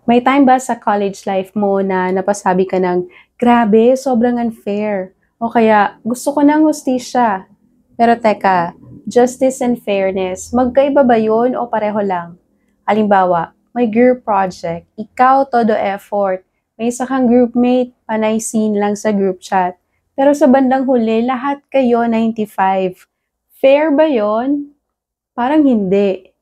May time ba sa college life mo na napasabi ka ng, grabe, sobrang unfair. O kaya, gusto ko ng hustisya. Pero teka, justice and fairness, magkaiba ba yun o pareho lang? Halimbawa, may group project, ikaw todo effort, may isa kang groupmate, panay scene lang sa group chat. Pero sa bandang huli, lahat kayo 95. Fair ba yon? Parang hindi.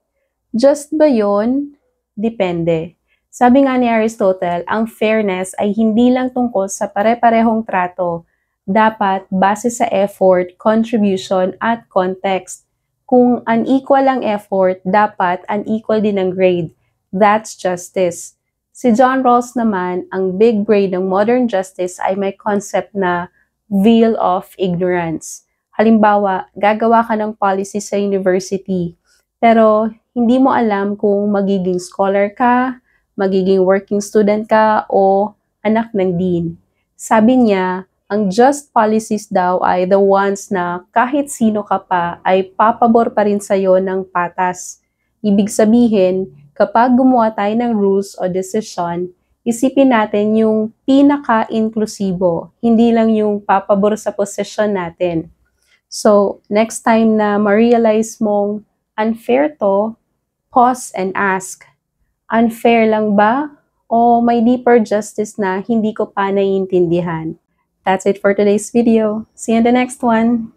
Just ba yon? Depende. Sabi nga ni Aristotle, ang fairness ay hindi lang tungkol sa pare-parehong trato. Dapat base sa effort, contribution, at context. Kung unequal ang effort, dapat unequal din ang grade. That's justice. Si John Rawls naman, ang big brain ng modern justice ay may concept na veil of ignorance. Halimbawa, gagawa ka ng policy sa university, pero hindi mo alam kung magiging scholar ka, magiging working student ka, o anak ng dean. Sabi niya, ang just policies daw ay the ones na kahit sino ka pa ay papabor pa rin sa'yo ng patas. Ibig sabihin, kapag gumawa tayo ng rules o decision, isipin natin yung pinaka-inklusibo, hindi lang yung papabor sa posisyon natin. So, next time na ma-realize mong unfair to, pause and ask, unfair lang ba? O may deeper justice na hindi ko pa naiintindihan? That's it for today's video. See you in the next one!